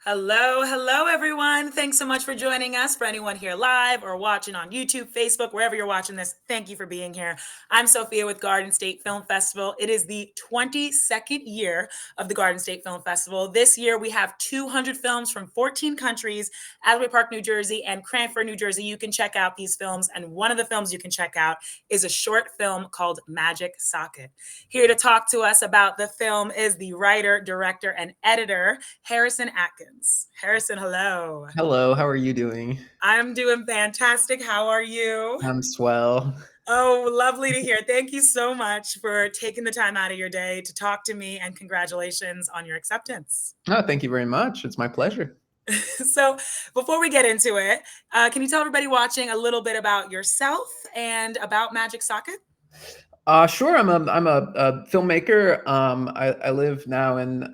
Hello, hello, everyone. Thanks so much for joining us. For anyone here live or watching on YouTube, Facebook, wherever you're watching this, thank you for being here. I'm Sophia with Garden State Film Festival. It is the 22nd year of the Garden State Film Festival. This year, we have 200 films from 14 countries, Asbury Park, New Jersey, and Cranford, New Jersey. You can check out these films, and one of the films you can check out is a short film called Magic Socket. Here to talk to us about the film is the writer, director, and editor, Harrison Atkins. Harrison, hello. Hello, how are you doing? I'm doing fantastic. How are you? I'm swell. Oh, lovely to hear. Thank you so much for taking the time out of your day to talk to me, and congratulations on your acceptance. Oh, thank you very much. It's my pleasure. So, before we get into it, can you tell everybody watching a little bit about yourself and about Magic Socket? Sure. I'm a filmmaker. I live now in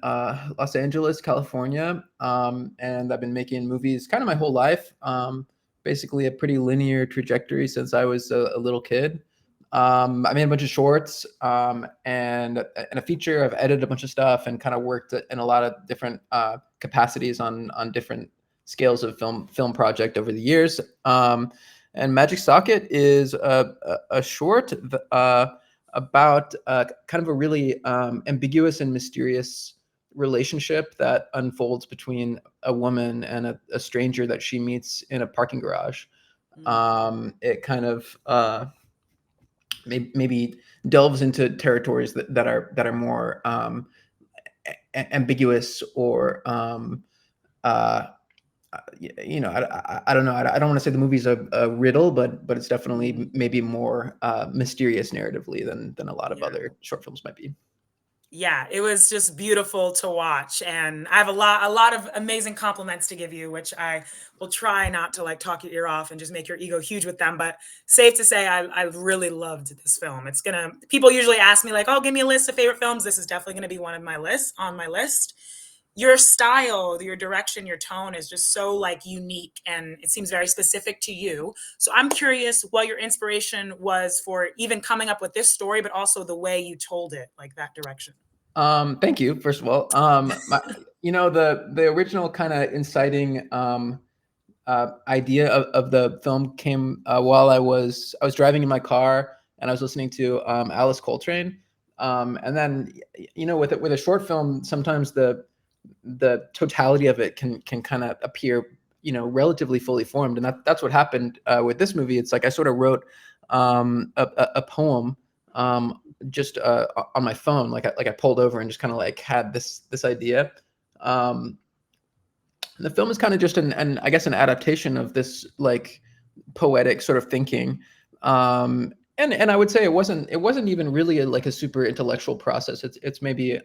Los Angeles, California, and I've been making movies kind of my whole life. Basically, a pretty linear trajectory since I was a little kid. I made a bunch of shorts and a feature. I've edited a bunch of stuff and kind of worked in a lot of different capacities on different scales of film project over the years. And Magic Socket is a short about kind of a really ambiguous and mysterious relationship that unfolds between a woman and a stranger that she meets in a parking garage. It kind of maybe delves into territories that are more ambiguous or uh, I don't know. I don't want to say the movie's a riddle, but it's definitely maybe more mysterious narratively than a lot of Yeah. other short films might be. Yeah, it was just beautiful to watch, and I have a lot of amazing compliments to give you, which I will try not to like talk your ear off and just make your ego huge with them. But safe to say, I really loved this film. It's gonna People usually ask me like, "Oh, give me a list of favorite films." This is definitely gonna be one of my lists on my list. Your style, your direction, your tone is just so like unique, and it seems very specific to you. So I'm curious what your inspiration was for even coming up with this story, but also the way you told it, like that direction. Thank you, first of all. The original kind of inciting idea of the film came while I was driving in my car and I was listening to Alice Coltrane. And then with a short film, sometimes the totality of it can kind of appear relatively fully formed, and that's what happened with this movie. It's like I sort of wrote a poem just on my phone, like I pulled over and just kind of like had this idea. um the film is kind of just an I guess an adaptation of this like poetic sort of thinking. And I would say it wasn't even really like a super intellectual process. It's maybe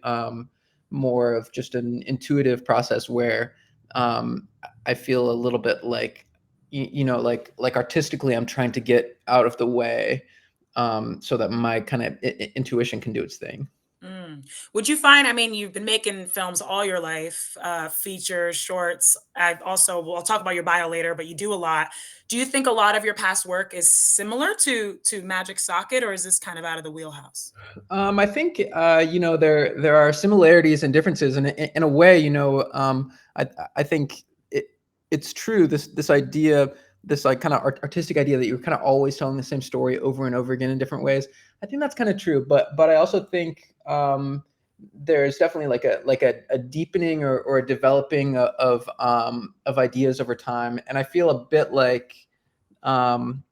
more of just an intuitive process where I feel a little bit like like artistically I'm trying to get out of the way so that my kind of intuition can do its thing. Mm. Would you find, I mean, you've been making films all your life, features, shorts. We'll talk about your bio later, but you do a lot. Do you think a lot of your past work is similar to Magic Socket, or is this kind of out of the wheelhouse? I think there are similarities and differences, and in a way, I think it's true. This idea, this like kind of artistic idea that you're kind of always telling the same story over and over again in different ways. I think that's kind of true, but I also think there's definitely like a deepening or a developing of ideas over time, and I feel a bit like um,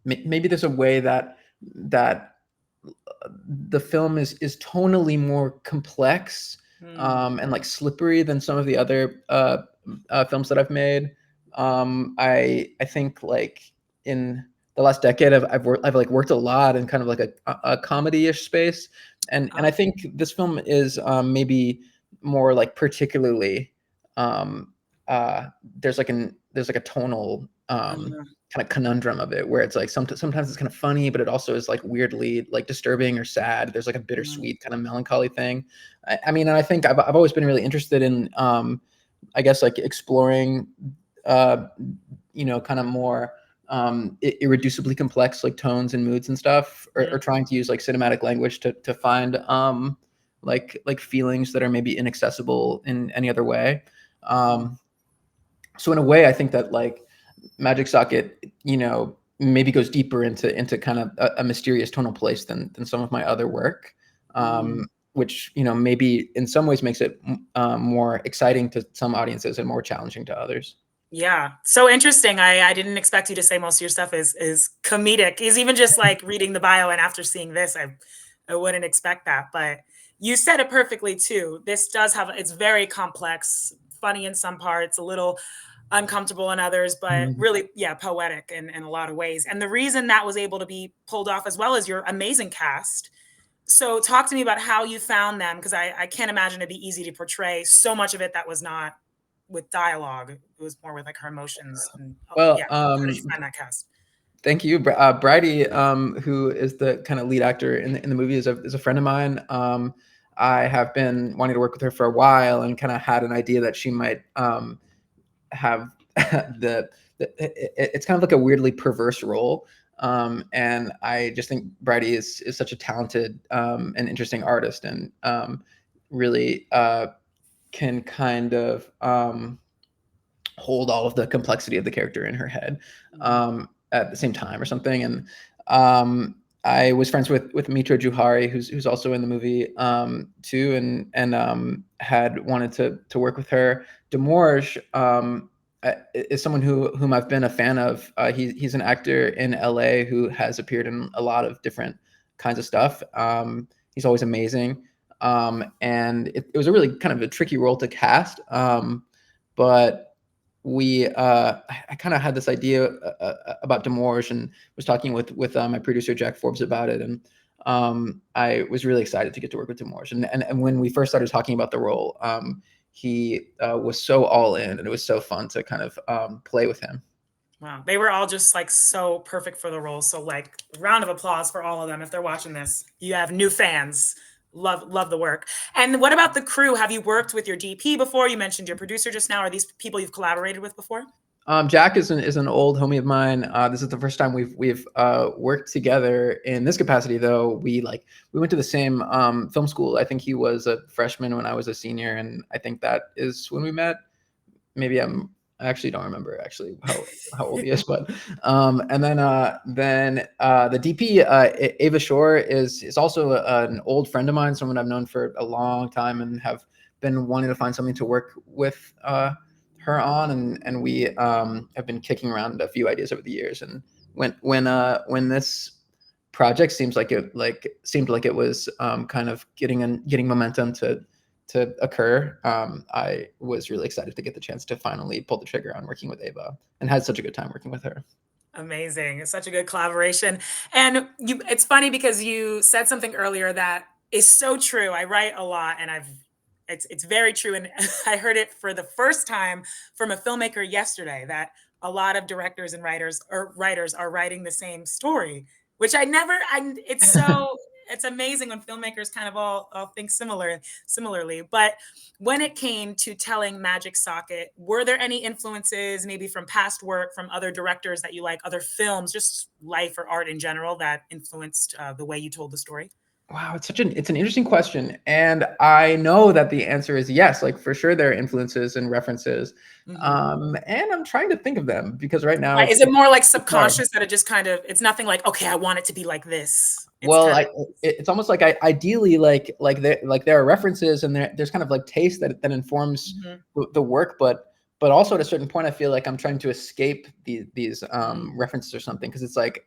maybe there's a way that the film is tonally more complex Mm. and like slippery than some of the other films that I've made. I think like in the last decade, I've like worked a lot in kind of like a comedy-ish space, and I Oh, think this film is maybe more like particularly um, uh, there's like a tonal uh, kind of conundrum of it where it's like sometimes it's kind of funny, but it also is like weirdly like disturbing or sad. There's like a mm, bittersweet kind of melancholy thing. I mean, and I think I've always been really interested in I guess like exploring uh kind of more irreducibly complex like tones and moods and stuff, or mm. trying to use like cinematic language to find like feelings that are maybe inaccessible in any other way. Um, so in a way, I think that like Magic Socket, maybe goes deeper into kind of a mysterious tonal place than some of my other work, Mm. which maybe in some ways makes it more exciting to some audiences and more challenging to others. Yeah, so interesting. I didn't expect you to say most of your stuff is comedic. Is even just like reading the bio and after seeing this, I wouldn't expect that. But you said it perfectly too. This does have it's very complex, funny in some parts, a little uncomfortable in others, but Mhm. really, yeah, poetic in a lot of ways. And the reason that was able to be pulled off as well as your amazing cast. So talk to me about how you found them, because I can't imagine it'd be easy to portray so much of it that was not with dialogue. It was more with like her emotions. And yeah, Well, how did you find that cast? thank you. Bridie, who is the kind of lead actor in the movie, is a friend of mine. I have been wanting to work with her for a while and kind of had an idea that she might have it's kind of like a weirdly perverse role. And I just think Bridie is such a talented and interesting artist, and really can kind of hold all of the complexity of the character in her head Mhm. at the same time or something. And um, I was friends with Mitra Juhari, who's also in the movie too, and had wanted to work with her. Demorge is someone whom I've been a fan of. He's an actor in LA who has appeared in a lot of different kinds of stuff. He's always amazing. And it was a really kind of a tricky role to cast. But I kind of had this idea about Demorge and was talking with my producer Jack Forbes about it, and I was really excited to get to work with Demorge. And when we first started talking about the role, he was so all in, and it was so fun to kind of play with him. Wow. They were all just like so perfect for the role. So like round of applause for all of them. If they're watching this, you have new fans. Love the work. And what about the crew? Have you worked with your DP before? You mentioned your producer just now. Are these people you've collaborated with before? Jack is an old homie of mine. This is the first time we've worked together in this capacity, though. We went to the same film school. I think he was a freshman when I was a senior, and I think that is when we met. Maybe I actually don't remember actually how old he is, but and then the DP Ava Shore is also an old friend of mine, someone I've known for a long time and have been wanting to find something to work with her on, and we have been kicking around a few ideas over the years. And when this project seemed like it was kind of getting momentum to occur, I was really excited to get the chance to finally pull the trigger on working with Ava, and had such a good time working with her. Amazing. It's such a good collaboration. And it's funny because you said something earlier that is so true. I write a lot and it's very true. And I heard it for the first time from a filmmaker yesterday that a lot of directors and writers are writing the same story, which it's so it's amazing when filmmakers kind of all think similarly. But when it came to telling Magic Socket, were there any influences, maybe from past work, from other directors that you like, other films, just life or art in general, that influenced the way you told the story? Wow, it's an interesting question, and I know that the answer is yes. Like for sure, there are influences and references, Mhm. and I'm trying to think of them because right now Right. Is it more like it's hard. subconscious that it just kind of, it's nothing like, okay, I want it to be like this. It's Well, kind of, it's almost like ideally there are references, and there's kind of like taste that informs Mhm. the work, but also at a certain point I feel like I'm trying to escape these Mm. references or something, because it's like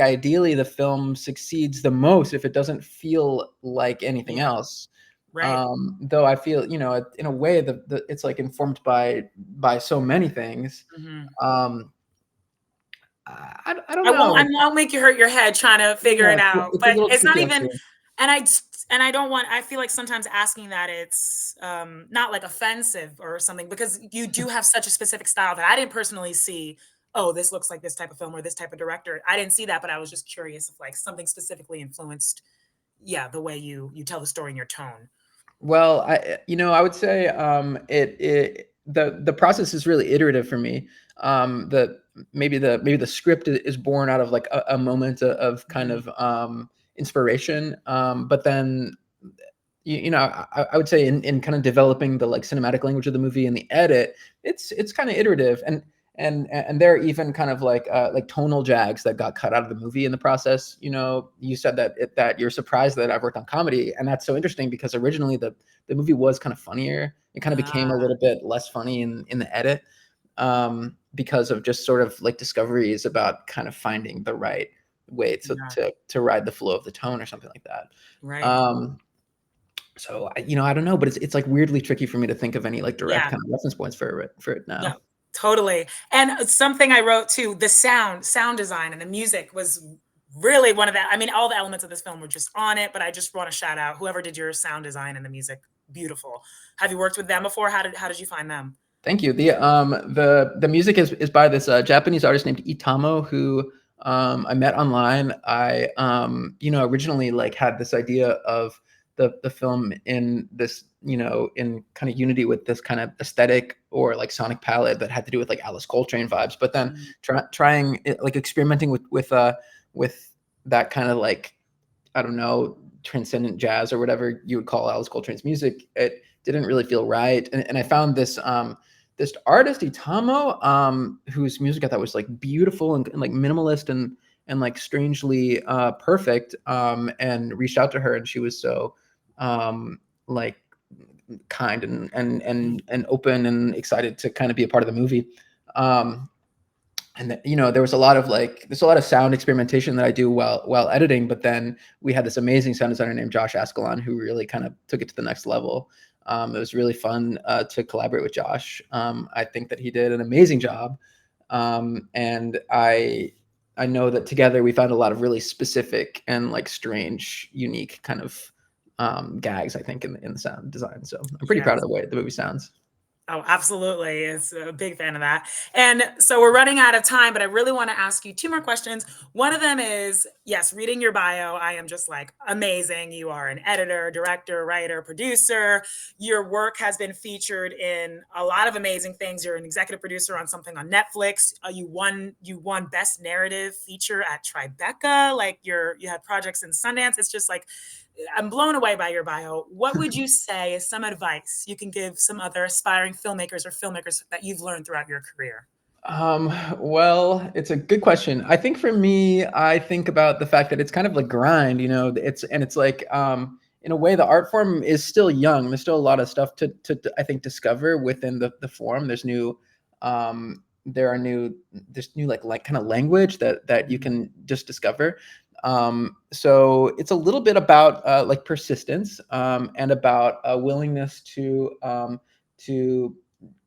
ideally the film succeeds the most if it doesn't feel like anything Yeah. else. Right. Though I feel, in a way that it's like informed by so many things. Mhm. Um, I don't I know. won't make you hurt your head trying to figure Yeah, it out, it's a but little it's not tricky even, actually. and I don't want, I feel like sometimes asking that it's not like offensive or something, because you do have such a specific style that I didn't personally see, oh, this looks like this type of film or this type of director. I didn't see that, but I was just curious if like something specifically influenced, yeah, the way you tell the story and your tone. Well, I would say the process is really iterative for me. The maybe the script is born out of like a moment of kind Mhm. of inspiration, but then you know, I would say in kind of developing the like cinematic language of the movie and the edit, it's kind of iterative, and there are even kind of like tonal jags that got cut out of the movie in the process. You know, you said that you're surprised that I've worked on comedy, and that's so interesting because originally the movie was kind of funnier. It kind of became a Ah, little bit less funny in the edit, because of just sort of like discoveries about kind of finding the right way yeah, to ride the flow of the tone or something like that. right. Um, so I don't know, but it's like weirdly tricky for me to think of any like direct Yeah. kind of reference points for it No, now. totally. And something I wrote too, the sound design and the music was really one of the, I mean, all the elements of this film were just on it, but I just want to shout out whoever did your sound design and the music. Beautiful. Have you worked with them before? How did you find them? Thank you. The music is by this Japanese artist named Itamo, who I met online. I originally like had this idea of the film in this, in kind of unity with this kind of aesthetic or like sonic palette that had to do with like Alice Coltrane vibes. But then Mm, trying like experimenting with that kind of like, I don't know, transcendent jazz or whatever you would call Alice Coltrane's music, it didn't really feel right. And I found this artist Itamo, whose music I thought was like beautiful and like minimalist and like strangely perfect. And reached out to her, and she was so like kind mm, and open and excited to kind of be a part of the movie. Um, and there was a lot of like there's a lot of sound experimentation that I do while editing, but then we had this amazing sound designer named Josh Ascalon who really kind of took it to the next level. It was really fun to collaborate with Josh. I think that he did an amazing job, and I know that together we found a lot of really specific and like strange, unique kind of gags, I think, in the sound design. So I'm pretty proud of yes. the way the movie sounds. Oh, absolutely. It's a big fan of that. And so we're running out of time, but I really want to ask you two more questions. One of them is, yes, reading your bio, I am just like amazing. You are an editor, director, writer, producer. Your work has been featured in a lot of amazing things. You're an executive producer on something on Netflix. You won Best Narrative Feature at Tribeca. Like you had projects in Sundance. It's just like I'm blown away by your bio. What would you say is some advice you can give some other aspiring filmmakers or filmmakers that you've learned throughout your career? Well, it's a good question. I think for me, I think about the fact that it's kind of like grind, it's like, in a way, the art form is still young. There's still a lot of stuff to I think discover within the form. There are there's new like kind of language that you Mhm. can just discover. So it's a little bit about like persistence, and about a willingness to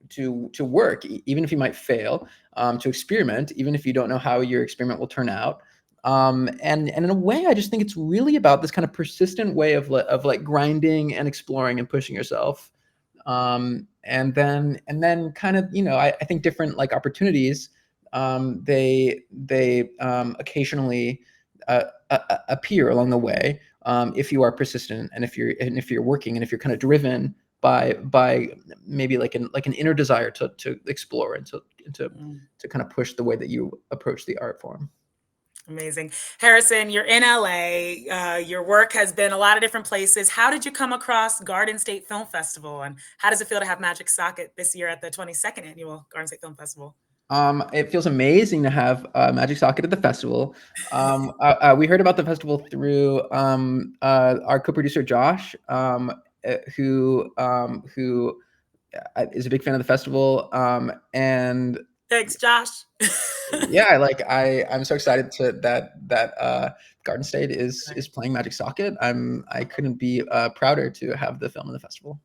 to work, even if you might fail, to experiment, even if you don't know how your experiment will turn out. And in a way, I just think it's really about this kind of persistent way of like grinding and exploring and pushing yourself. And then kind of, I think different like opportunities, they occasionally appear along the way, if you are persistent, and if you're working, and if you're kind of driven by maybe like an inner desire to explore and Mm, to kind of push the way that you approach the art form. amazing. Harrison, you're in LA. Your work has been a lot of different places. How did you come across Garden State Film Festival? And how does it feel to have Magic Socket this year at the 22nd annual Garden State Film Festival? It feels amazing to have Magic Socket at the festival. We heard about the festival through our co-producer Josh, who is a big fan of the festival, and Thanks, Josh. yeah, I'm so excited to that Garden State is playing Magic Socket. I couldn't be prouder to have the film in the festival.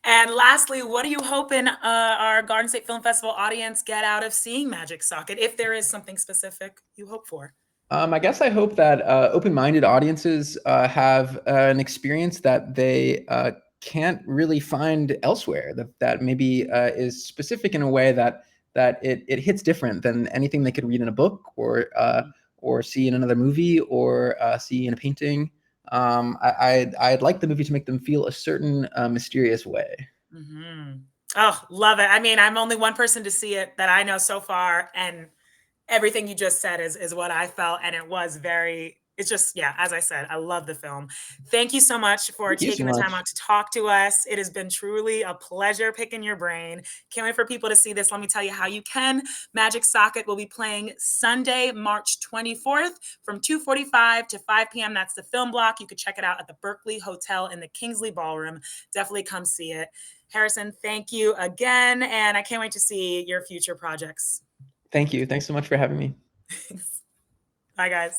And lastly, what are you hoping our Garden State Film Festival audience get out of seeing Magic Socket, if there is something specific you hope for? I guess I hope that open-minded audiences have an experience that they can't really find elsewhere. That maybe is specific in a way that it hits different than anything they could read in a book, or see in another movie, or see in a painting. I'd like the movie to make them feel a certain mysterious way. Mm-hmm. Oh, love it. I mean, I'm only one person to see it that I know so far, and everything you just said is what I felt, and it was very It's just, yeah, as I said, I love the film. Thank you so much for Thank you so taking the time much. out to talk to us. It has been truly a pleasure picking your brain. Can't wait for people to see this. Let me tell you how you can. Magic Socket will be playing Sunday, March 24th from 2:45 to 5 p.m. That's the film block. You could check it out at the Berkeley Hotel in the Kingsley Ballroom. Definitely come see it. Harrison, thank you again, and I can't wait to see your future projects. Thank you. Thanks so much for having me. Bye, guys.